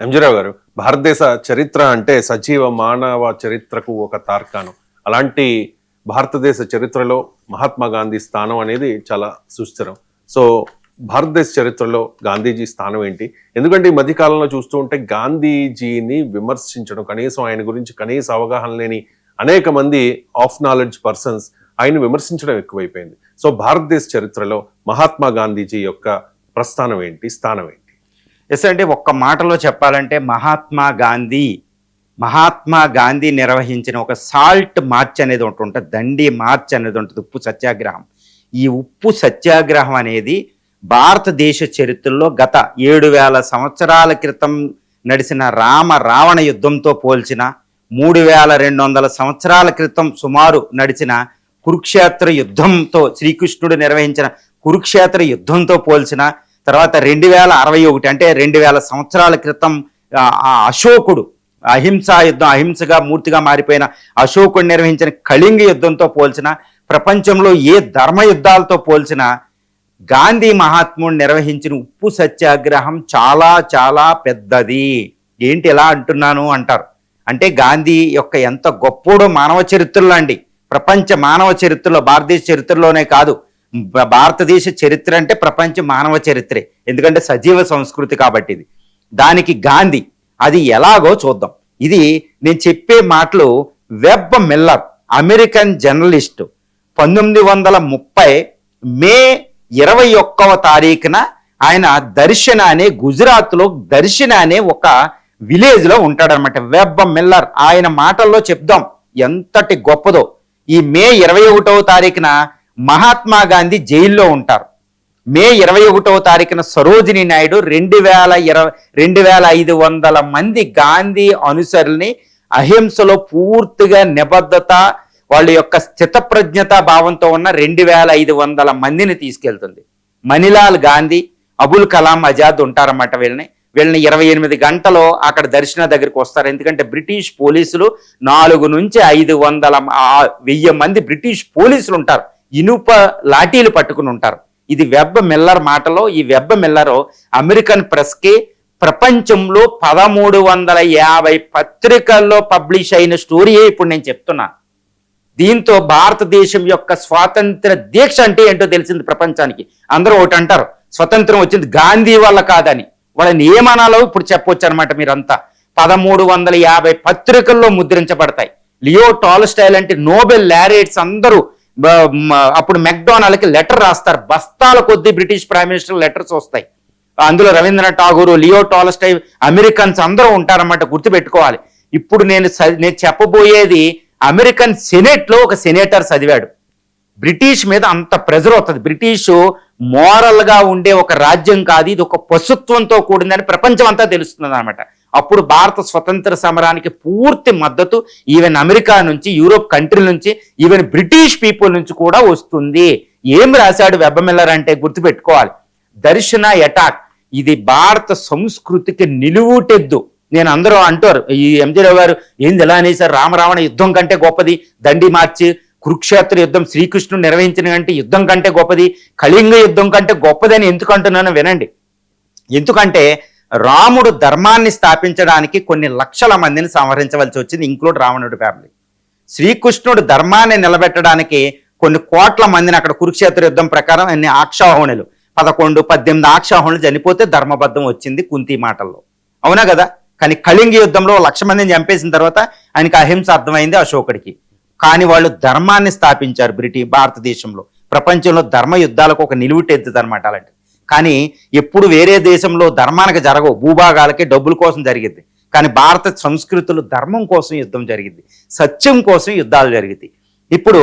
ఎంజీరావు గారు, భారతదేశ చరిత్ర అంటే సజీవ మానవ చరిత్రకు ఒక తార్కాణం. అలాంటి భారతదేశ చరిత్రలో మహాత్మా గాంధీ స్థానం అనేది చాలా సుస్థిరం. సో భారతదేశ చరిత్రలో గాంధీజీ స్థానం ఏంటి? ఎందుకంటే ఈ మధ్యకాలంలో చూస్తూ ఉంటే గాంధీజీని విమర్శించడం, కనీసం ఆయన గురించి కనీస అవగాహన లేని అనేక మంది ఆఫ్ నాలెడ్జ్ పర్సన్స్ ఆయన విమర్శించడం ఎక్కువైపోయింది. సో భారతదేశ చరిత్రలో మహాత్మా గాంధీజీ యొక్క ప్రస్థానం ఏంటి, స్థానం ఏంటి? ఎస్ అంటే ఒక్క మాటలో చెప్పాలంటే మహాత్మా గాంధీ నిర్వహించిన ఒక సాల్ట్ మార్చ్ అనేది ఒకటి ఉంటుంది, దండి మార్చ్ అనేది ఉంటుంది, ఉప్పు సత్యాగ్రహం. ఈ ఉప్పు సత్యాగ్రహం అనేది భారతదేశ చరిత్రలో గత 7,000 సంవత్సరాల క్రితం నడిచిన రావణ యుద్ధంతో పోల్చిన, 3,200 సంవత్సరాల క్రితం సుమారు నడిచిన కురుక్షేత్ర యుద్ధంతో, శ్రీకృష్ణుడు నిర్వహించిన కురుక్షేత్ర యుద్ధంతో పోల్చిన, తర్వాత 2061 అంటే 2,000 సంవత్సరాల క్రితం అశోకుడు అహింసా యుద్ధం, అహింసగా మూర్తిగా మారిపోయిన అశోకుడు నిర్వహించిన కళింగ యుద్ధంతో పోల్చిన, ప్రపంచంలో ఏ ధర్మ యుద్ధాలతో పోల్చిన గాంధీ మహాత్ముడు నిర్వహించిన ఉప్పు సత్యాగ్రహం చాలా చాలా పెద్దది. ఏంటి ఎలా అంటున్నాను అంటారు. అంటే గాంధీ యొక్క ఎంత గొప్పోడో మానవ చరిత్రలో అండి, ప్రపంచ మానవ చరిత్రలో, భారతదేశ చరిత్రలోనే కాదు, భారతదేశ చరిత్ర అంటే ప్రపంచ మానవ చరిత్రే, ఎందుకంటే సజీవ సంస్కృతి కాబట్టి ఇది. దానికి గాంధీ అది ఎలాగో చూద్దాం. ఇది నేను చెప్పే మాటలు వెబ్ మిల్లర్, అమెరికన్ జర్నలిస్టు, 1930 మే 21వ తారీఖున ఆయన దర్శన అనే గుజరాత్లో దర్శన అనే ఒక విలేజ్లో ఉంటాడనమాట. వెబ్ మిల్లర్ ఆయన మాటల్లో చెప్దాం ఎంతటి గొప్పదో. ఈ మే 21వ తారీఖున మహాత్మా గాంధీ జైల్లో ఉంటారు. మే 21వ తారీఖున సరోజినీ నాయుడు 2,500 మంది గాంధీ అనుసరుల్ని అహింసలో పూర్తిగా నిబద్ధత, వాళ్ళ యొక్క స్థితప్రజ్ఞత భావంతో ఉన్న 2,500 మందిని తీసుకెళ్తుంది. మణిలాల్ గాంధీ, అబుల్ కలాం ఆజాద్ ఉంటారన్నమాట. వీళ్ళని 28 గంటలు అక్కడ దర్శన దగ్గరికి వస్తారు. ఎందుకంటే బ్రిటిష్ పోలీసులు 400 నుంచి 500 మంది బ్రిటిష్ పోలీసులు ఉంటారు, ఇనుప లాఠీలు పట్టుకుని ఉంటారు. ఇది వెబ్ మిల్లర్ మాటలో. ఈ వెబ్ మిల్లర్ అమెరికన్ ప్రెస్కి ప్రపంచంలో 1350 పత్రికల్లో పబ్లిష్ అయిన స్టోరీయే ఇప్పుడు నేను చెప్తున్నా. దీంతో భారతదేశం యొక్క స్వాతంత్ర దీక్ష అంటే ఏంటో తెలిసింది ప్రపంచానికి. అందరూ ఒకటి అంటారు, స్వతంత్రం వచ్చింది గాంధీ వల్ల కాదని. వాళ్ళని ఏమనాలో ఇప్పుడు చెప్పొచ్చు అనమాట. మీరంతా 1350 పత్రికల్లో ముద్రించబడతాయి. లియో టాల్స్టాయ్ లాంటి నోబెల్ లారెట్స్ అందరూ అప్పుడు మెక్డొనాల్డ్కి లెటర్ రాస్తారు. బస్తాల కొద్దీ బ్రిటిష్ ప్రైమ్ మినిస్టర్ లెటర్స్ వస్తాయి. అందులో Rabindranath Tagore, Leo Tolstoy, Americans అందరూ ఉంటారన్నమాట. గుర్తుపెట్టుకోవాలి. ఇప్పుడు నేను చెప్పబోయేది అమెరికన్ సెనేట్లో ఒక సెనేటర్ చదివాడు. బ్రిటిష్ మీద అంత ప్రెజర్ అవుతుంది. బ్రిటిష్ మోరల్గా ఉండే ఒక రాజ్యం కాదు, ఇది ఒక పశుత్వంతో కూడిందని ప్రపంచం అంతా తెలుస్తుంది అనమాట. అప్పుడు భారత స్వతంత్ర సమరానికి పూర్తి మద్దతు ఈవెన్ అమెరికా నుంచి, యూరోప్ కంట్రీ నుంచి, ఈవెన్ బ్రిటిష్ పీపుల్ నుంచి కూడా వస్తుంది. ఏం రాశాడు వెబ్ మిల్లర్ అంటే గుర్తుపెట్టుకోవాలి. దర్శన అటాక్ ఇది భారత సంస్కృతికి నిలువుటెద్దు. నేను అందరూ అంటారు, ఈ ఎంజీరావు గారు ఏంది ఎలా అనేసారు, రామరావణ యుద్ధం కంటే గొప్పది, దండి మార్చి, కురుక్షేత్ర యుద్ధం శ్రీకృష్ణుడు నిర్వహించిన కంటే యుద్ధం కంటే గొప్పది, కళింగ యుద్ధం కంటే గొప్పదని ఎందుకు అంటున్నానో వినండి. ఎందుకంటే రాముడు ధర్మాన్ని స్థాపించడానికి కొన్ని లక్షల మందిని సంహరించవలసి వచ్చింది, ఇంక్లూడ్ రావణుడి ఫ్యామిలీ. శ్రీకృష్ణుడు ధర్మాన్ని నిలబెట్టడానికి కొన్ని కోట్ల మందిని అక్కడ కురుక్షేత్ర యుద్ధం ప్రకారం అన్ని ఆక్షాహుణులు 11-18 ఆక్షాహుణులు చనిపోతే ధర్మబద్ధం వచ్చింది కుంతి మాటల్లో, అవునా కదా. కానీ కళింగ యుద్ధంలో 1,00,000 మందిని చంపేసిన తర్వాత ఆయనకి అహింస అర్థమైంది అశోకుడికి. కానీ వాళ్ళు ధర్మాన్ని స్థాపించారు భారతదేశంలో. ప్రపంచంలో ధర్మ యుద్ధాలకు ఒక నిలువుటెద్దుది అనమాట అలాంటి. కానీ ఎప్పుడు వేరే దేశంలో ధర్మానికి జరగవు, భూభాగాలకి డబ్బుల కోసం జరిగింది. కానీ భారత సంస్కృతులు ధర్మం కోసం యుద్ధం జరిగింది, సత్యం కోసం యుద్ధాలు జరిగింది. ఇప్పుడు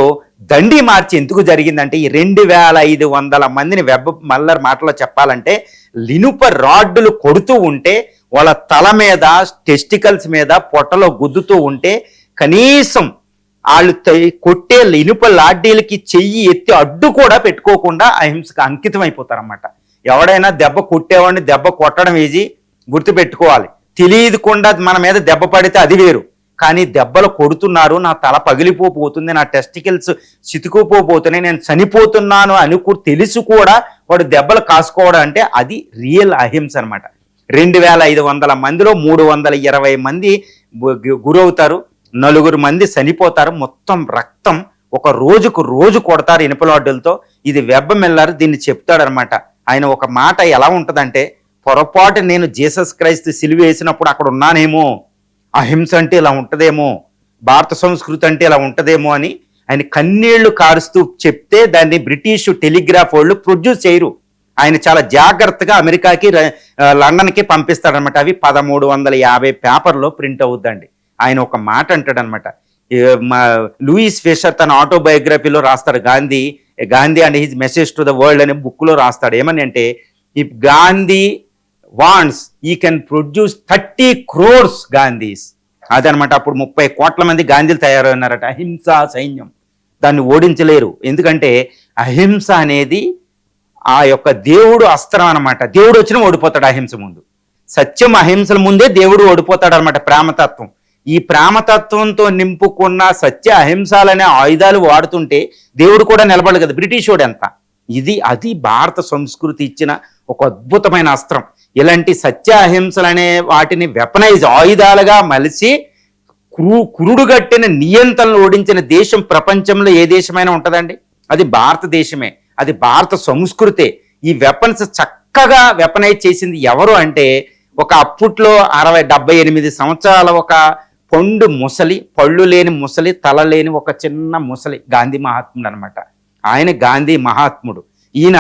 దండి మార్చి ఎందుకు జరిగిందంటే ఈ 2,500 మందిని వెబ్ మిల్లర్ మాటలో చెప్పాలంటే లినుప రాడ్డులు కొడుతూ ఉంటే, వాళ్ళ తల మీద, టెస్టికల్స్ మీద, పొట్టలో గుద్దుతూ ఉంటే కనీసం వాళ్ళు కొట్టే ఇనుప లాడ్డీలకి చెయ్యి ఎత్తి అడ్డు కూడా పెట్టుకోకుండా అహింసకు అంకితం అయిపోతారన్నమాట. ఎవడైనా దెబ్బ కొట్టేవాడిని దెబ్బ కొట్టడం ఈజీ, గుర్తుపెట్టుకోవాలి. తెలియకుండా మన మీద దెబ్బ పడితే అది వేరు. కానీ దెబ్బలు కొడుతున్నారు, నా తల పగిలిపోతుంది, నా టెస్టికల్స్ చితుకుపోతున్నాయి, నేను చనిపోతున్నాను అని తెలిసి కూడా వాడు దెబ్బలు కాసుకోవడం అంటే అది రియల్ అహింస అనమాట. 2500 మందిలో 320 మంది గురవుతారు, 4 మంది చనిపోతారు. మొత్తం రక్తం ఒక రోజు కొడతారు ఇనుపలాడ్డులతో. ఇది వెబ్ మిల్లర్ దీన్ని చెప్తాడనమాట. ఆయన ఒక మాట ఎలా ఉంటుందంటే, పొరపాటు నేను జీసస్ క్రైస్తు సిలువ వేసినప్పుడు అక్కడ ఉన్నానేమో, అహింస అంటే ఇలా ఉంటుందేమో, భారత సంస్కృతి అంటే ఇలా ఉంటుందేమో అని ఆయన కన్నీళ్లు కారుస్తూ చెప్తే దాన్ని బ్రిటిష్ టెలిగ్రాఫ్ వాళ్ళు ప్రొడ్యూస్ చేయరు. ఆయన చాలా జాగ్రత్తగా అమెరికాకి లండన్కి పంపిస్తాడనమాట. అవి 1350 పేపర్లో ప్రింట్ అవుద్దండి. ఆయన ఒక మాట అంటాడనమాట. లూయిస్ ఫిషర్ తన ఆటోబయోగ్రఫీలో రాస్తాడు, Gandhi and his message to the world అనే బుక్లో రాస్తాడు. ఏమని అంటే, ఇఫ్ గాంధీ వాంట్స్ ఈ కెన్ ప్రొడ్యూస్ 30 crores గాంధీస్. అదనమాట. అప్పుడు 30 కోట్ల మంది గాంధీలు తయారన్నారట. అహింస సైన్యం దాన్ని ఓడించలేరు. ఎందుకంటే అహింస అనేది ఆ యొక్క దేవుడు అస్త్రం అనమాట. దేవుడు వచ్చినా ఓడిపోతాడు అహింస ముందు. సత్యం అహింసల ముందే దేవుడు ఓడిపోతాడు అనమాట. ప్రేమతత్వం, ఈ ప్రేమతత్వంతో నింపుకున్న సత్య అహింసాలనే ఆయుధాలు వాడుతుంటే దేవుడు కూడా నిలబడదు కదా, బ్రిటిష్ వాడు ఎంత. అది భారత సంస్కృతి ఇచ్చిన ఒక అద్భుతమైన అస్త్రం. ఇలాంటి సత్య అహింసలనే వాటిని వెపనైజ్ ఆయుధాలుగా మలిసి కురుడుగట్టిన నియంత్రణలు ఓడించిన దేశం ప్రపంచంలో ఏ దేశమైనా ఉంటుందండి, అది భారతదేశమే. అది భారత సంస్కృతే. ఈ వెపన్స్ చక్కగా వెపనైజ్ చేసింది ఎవరు అంటే, ఒక అప్పట్లో 78 సంవత్సరాల ఒక పళ్ళు లేని ముసలి, తల లేని ఒక చిన్న ముసలి గాంధీ మహాత్ముడు అనమాట. ఆయన గాంధీ మహాత్ముడు. ఈయన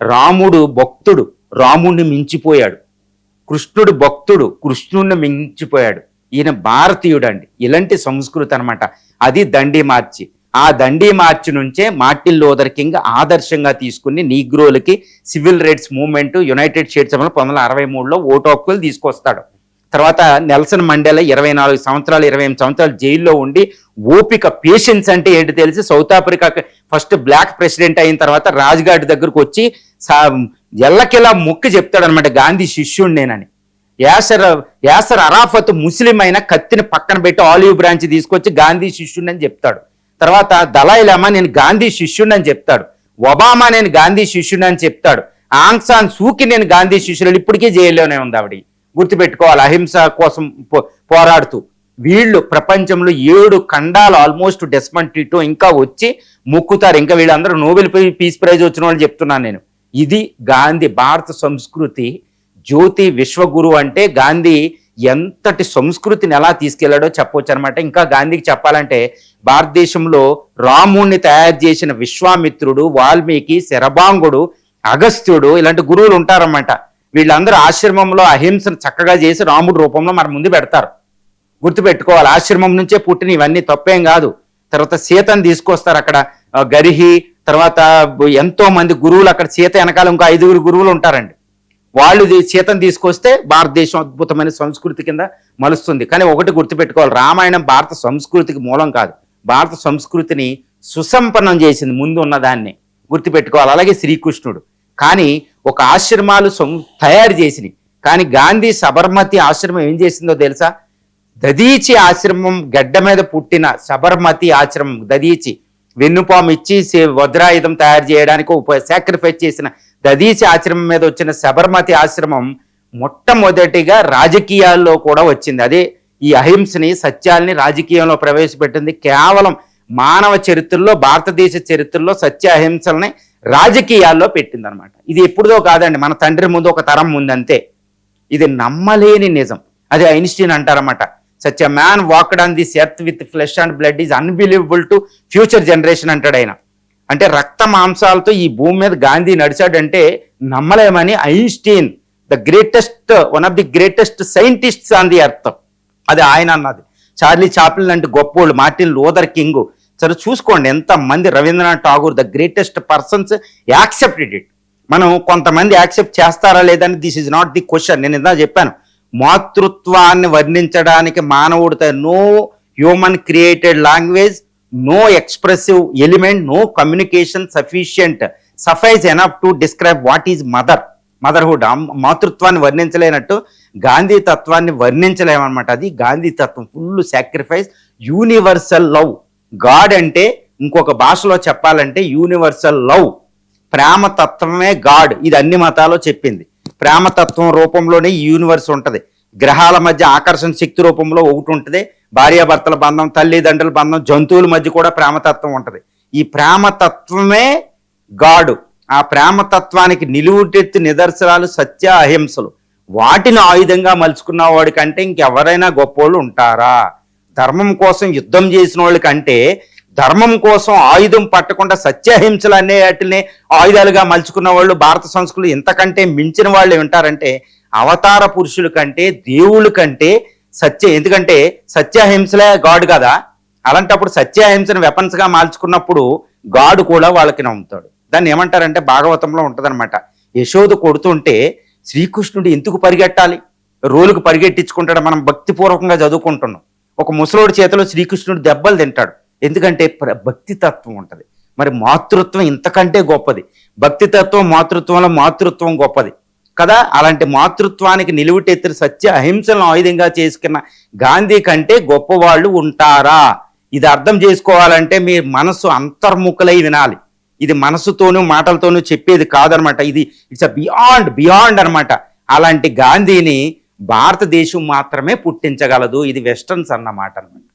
రాముడు భక్తుడు, రాముడిని మించిపోయాడు. కృష్ణుడు భక్తుడు, కృష్ణుడిని మించిపోయాడు. ఈయన భారతీయుడు అండి. ఇలాంటి సంస్కృతి అనమాట. అది దండి మార్చి. ఆ దండి మార్చి నుంచే మార్టిన్ లూథర్ కింగ్ ఆదర్శంగా తీసుకుని నీగ్రోలకి civil rights movement United States 1963లో ఓటు హక్కులు తీసుకొస్తాడు. తర్వాత నెల్సన్ మండేలా 24 సంవత్సరాలు 28 సంవత్సరాలు జైల్లో ఉండి ఓపిక, పేషెన్స్ అంటే ఏంటి తెలిసి south Africa first block president అయిన తర్వాత రాజ్ఘాట్ దగ్గరకు వచ్చి ఎల్లకిలా మొక్కి చెప్తాడనమాట, గాంధీ శిష్యుడు నేనని. యాసర్ అరాఫత్ ముస్లిం అయిన కత్తిని పక్కన పెట్టి ఆలివ్ బ్రాంచ్ తీసుకొచ్చి గాంధీ శిష్యుడిని అని చెప్తాడు. తర్వాత దలాయి లామా నేను గాంధీ శిష్యుడిని అని చెప్తాడు. ఒబామా నేను గాంధీ శిష్యుడిని అని చెప్తాడు. ఆంగ్ సాన్ సూకి నేను గాంధీ శిష్యుడు, ఇప్పటికీ జైల్లోనే ఉంది ఆవిడ. గుర్తుపెట్టుకోవాలి, అహింస కోసం పోరాడుతూ. వీళ్ళు ప్రపంచంలో 7 ఖండాలు ఆల్మోస్ట్ డెస్మండ్ టిటో ఇంకా వచ్చి మొక్కుతారు. ఇంకా వీళ్ళందరూ నోబెల్ పీస్ ప్రైజ్ వచ్చిన వాళ్ళు చెప్తున్నాను నేను. ఇది గాంధీ భారత సంస్కృతి. జ్యోతి విశ్వగురు అంటే గాంధీ ఎంతటి సంస్కృతిని ఎలా తీసుకెళ్లాడో చెప్పవచ్చు అనమాట. ఇంకా గాంధీకి చెప్పాలంటే, భారతదేశంలో రాముణ్ణి తయారు చేసిన విశ్వామిత్రుడు, వాల్మీకి, శరభాంగుడు, అగస్త్యుడు ఇలాంటి గురువులు ఉంటారన్నమాట. వీళ్ళందరూ ఆశ్రమంలో అహింసను చక్కగా చేసి రాముడు రూపంలో మన ముందు పెడతారు. గుర్తుపెట్టుకోవాలి, ఆశ్రమం నుంచే పుట్టిన ఇవన్నీ తప్పేం కాదు. తర్వాత సీతను తీసుకొస్తారు అక్కడ, గరిహి, తర్వాత ఎంతో మంది గురువులు అక్కడ. సీత వెనకాల ఇంకో 5 గురువులు ఉంటారండి. వాళ్ళు సీతను తీసుకొస్తే భారతదేశం అద్భుతమైన సంస్కృతి కింద మలుస్తుంది. కానీ ఒకటి గుర్తుపెట్టుకోవాలి, రామాయణం భారత సంస్కృతికి మూలం కాదు, భారత సంస్కృతిని సుసంపన్నం చేసింది ముందు ఉన్నదాన్ని గుర్తుపెట్టుకోవాలి. అలాగే శ్రీకృష్ణుడు కానీ ఒక ఆశ్రమాలు తయారు చేసినాయి. కానీ గాంధీ సబర్మతి ఆశ్రమం ఏం చేసిందో తెలుసా? దదీచి ఆశ్రమం గడ్డ మీద పుట్టిన సబర్మతి ఆశ్రమం, దదీచి వెన్నుపాము ఇచ్చి వజ్రాయుధం తయారు చేయడానికి సాక్రిఫైస్ చేసిన దదీచి ఆశ్రమం మీద వచ్చిన సబర్మతి ఆశ్రమం మొట్టమొదటిగా రాజకీయాల్లో కూడా వచ్చింది. అదే ఈ అహింసని, సత్యాల్ని రాజకీయంలో ప్రవేశపెట్టింది. కేవలం మానవ చరిత్రలో, భారతదేశ చరిత్రలో సత్య అహింసల్ని రాజకీయాల్లో పెట్టిందనమాట. ఇది ఎప్పుడుదో కాదండి, మన తండ్రి ముందు ఒక తరం ముందు అంతే. ఇది నమ్మలేని నిజం. అది ఐన్స్టీన్ అంటారన్నమాట. Such a man walked on this earth with flesh and blood is unbelievable to future generation అంటాడు ఆయన. అంటే రక్త మాంసాలతో ఈ భూమి మీద గాంధీ నడిచాడంటే నమ్మలేమని Einstein, one of the greatest scientists on the earth, అది ఆయన అన్నది. చార్లీ చాప్లిన్ అంటే గొప్పోళ్ళు, మార్టిన్ లూథర్ కింగ్, సరే చూసుకోండి ఎంతమంది, Rabindranath Tagore, the greatest persons accepted it. మనం కొంతమంది యాక్సెప్ట్ చేస్తారా లేదని, this is not the question. నేను ఇందా చెప్పాను, మాతృత్వాన్ని వర్ణించడానికి మానవుడితో no human created language, no expressive element, no communication suffices enough to describe what is motherhood. మాతృత్వాన్ని వర్ణించలేనట్టు గాంధీ తత్వాన్ని వర్ణించలేమన్నమాట. అది గాంధీ తత్వం, full sacrifice, universal love. God అంటే ఇంకొక భాషలో చెప్పాలంటే యూనివర్సల్ లవ్, ప్రేమ తత్వమే గాడ్. ఇది అన్ని మతాల్లో చెప్పింది. ప్రేమతత్వం రూపంలోనే ఈ యూనివర్స్ ఉంటది. గ్రహాల మధ్య ఆకర్షణ శక్తి రూపంలో ఒకటి ఉంటుంది, భార్యాభర్తల బంధం, తల్లిదండ్రుల బంధం, జంతువుల మధ్య కూడా ప్రేమతత్వం ఉంటది. ఈ ప్రేమతత్వమే గాడు. ఆ ప్రేమతత్వానికి నిలువుటెత్తు నిదర్శనాలు సత్య అహింసలు. వాటిని ఆయుధంగా మలుచుకున్న వాడి కంటే ఇంకెవరైనా గొప్పోళ్ళు ఉంటారా? ధర్మం కోసం యుద్ధం చేసిన వాళ్ళ కంటే ధర్మం కోసం ఆయుధం పట్టకుండా సత్యహింసలు అనే వాటిని ఆయుధాలుగా మలుచుకున్న వాళ్ళు భారత సంస్కృతి ఇంతకంటే మించిన వాళ్ళు ఉంటారంటే అవతార పురుషుల కంటే దేవుళ్ళ కంటే ఎందుకంటే సత్యహింసలే గాడు కదా. అలాంటప్పుడు సత్యహింసను వెపన్స్ గా మార్చుకున్నప్పుడు గాడు కూడా వాళ్ళకి నమ్ముతాడు. దాన్ని ఏమంటారంటే భాగవతంలో ఉంటదన్నమాట. యశోద కొడుతుంటే శ్రీకృష్ణుడు ఎందుకు పరిగెట్టాలి, రోలుకు పరిగెట్టించుకుంటాడు. మనం భక్తిపూర్వకంగా చదువుకుంటున్నాం. ఒక ముసలోడి చేతిలో శ్రీకృష్ణుడు దెబ్బలు తింటాడు, ఎందుకంటే భక్తి తత్వం ఉంటది. మరి మాతృత్వం ఇంతకంటే గొప్పది. భక్తి తత్వం మాతృత్వంలో మాతృత్వం గొప్పది కదా. అలాంటి మాతృత్వానికి నిలువుటెత్తిన సత్య అహింసలను ఆయుధంగా చేసుకున్న గాంధీ కంటే గొప్పవాళ్ళు ఉంటారా? ఇది అర్థం చేసుకోవాలంటే మీ మనసు అంతర్ముఖులై వినాలి. ఇది మనసుతోనూ మాటలతోనూ చెప్పేది కాదనమాట. ఇది ఇట్స్ బియాండ్ అనమాట. అలాంటి గాంధీని భారతదేశం మాత్రమే పుట్టించగలదు. ఇది వెస్టర్న్స్ అన్నమాట అనమాట.